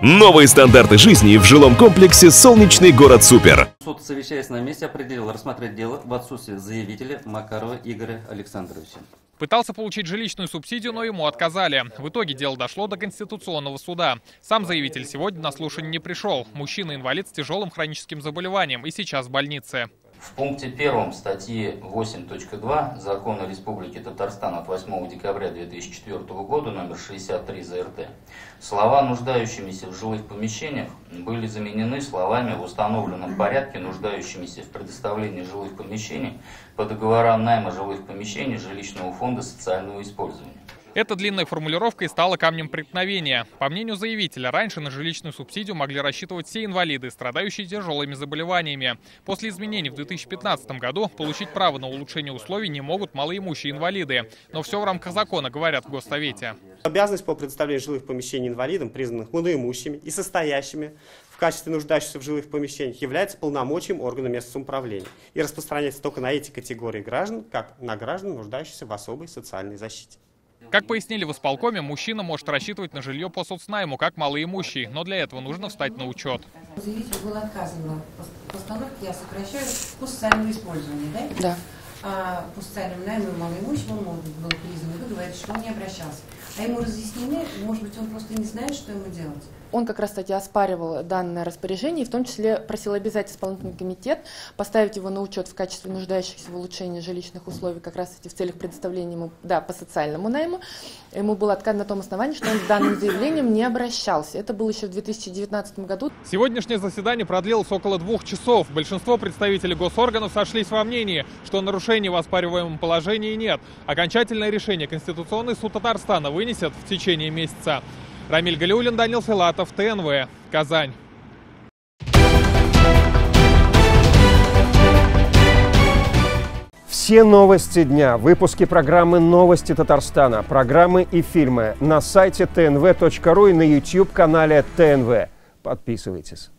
Новые стандарты жизни в жилом комплексе «Солнечный город Супер». Суд, совещаясь на месте, определил рассмотреть дело в отсутствие заявителя Макарова Игоря Александровича. Пытался получить жилищную субсидию, но ему отказали. В итоге дело дошло до Конституционного суда. Сам заявитель сегодня на слушание не пришел. Мужчина-инвалид с тяжелым хроническим заболеванием и сейчас в больнице. В пункте 1 статьи 8.2 Закона Республики Татарстан от 8 декабря 2004 года номер 63 ЗРТ слова «нуждающимися в жилых помещениях» были заменены словами «в установленном порядке нуждающимися в предоставлении жилых помещений по договорам найма жилых помещений жилищного фонда социального использования». Эта длинная формулировка и стала камнем преткновения. По мнению заявителя, раньше на жилищную субсидию могли рассчитывать все инвалиды, страдающие тяжелыми заболеваниями. После изменений в 2015 году получить право на улучшение условий не могут малоимущие инвалиды. Но все в рамках закона, говорят в Госсовете. Обязанность по предоставлению жилых помещений инвалидам, признанных малоимущими и состоящими в качестве нуждающихся в жилых помещениях, является полномочием органа местного самоуправления и распространяется только на эти категории граждан, как на граждан, нуждающихся в особой социальной защите. Как пояснили в исполкоме, мужчина может рассчитывать на жилье по соцнайму, как малоимущий, но для этого нужно встать на учет. Заявителю было отказано в постановке, я сокращаю, по социальному использованию, да? Да. А по социальному найму малоимущему он был признан, и вы говорите, что он не обращался. А ему разъяснены, может быть, он просто не знает, что ему делать. Он как раз, кстати, оспаривал данное распоряжение и в том числе просил обязать исполнительный комитет поставить его на учет в качестве нуждающихся в улучшении жилищных условий как раз в целях предоставления ему, да, по социальному найму. Ему было отказано на том основании, что он с данным заявлением не обращался. Это было еще в 2019 году. Сегодняшнее заседание продлилось около 2 часов. Большинство представителей госорганов сошлись во мнении, что нарушений в оспариваемом положении нет. Окончательное решение Конституционный суд Татарстана вынесет в течение месяца. Рамиль Галиуллин, Данил Филатов, ТНВ, Казань. Все новости дня, выпуски программы «Новости Татарстана», программы и фильмы на сайте tnv.ru и на YouTube-канале ТНВ. Подписывайтесь.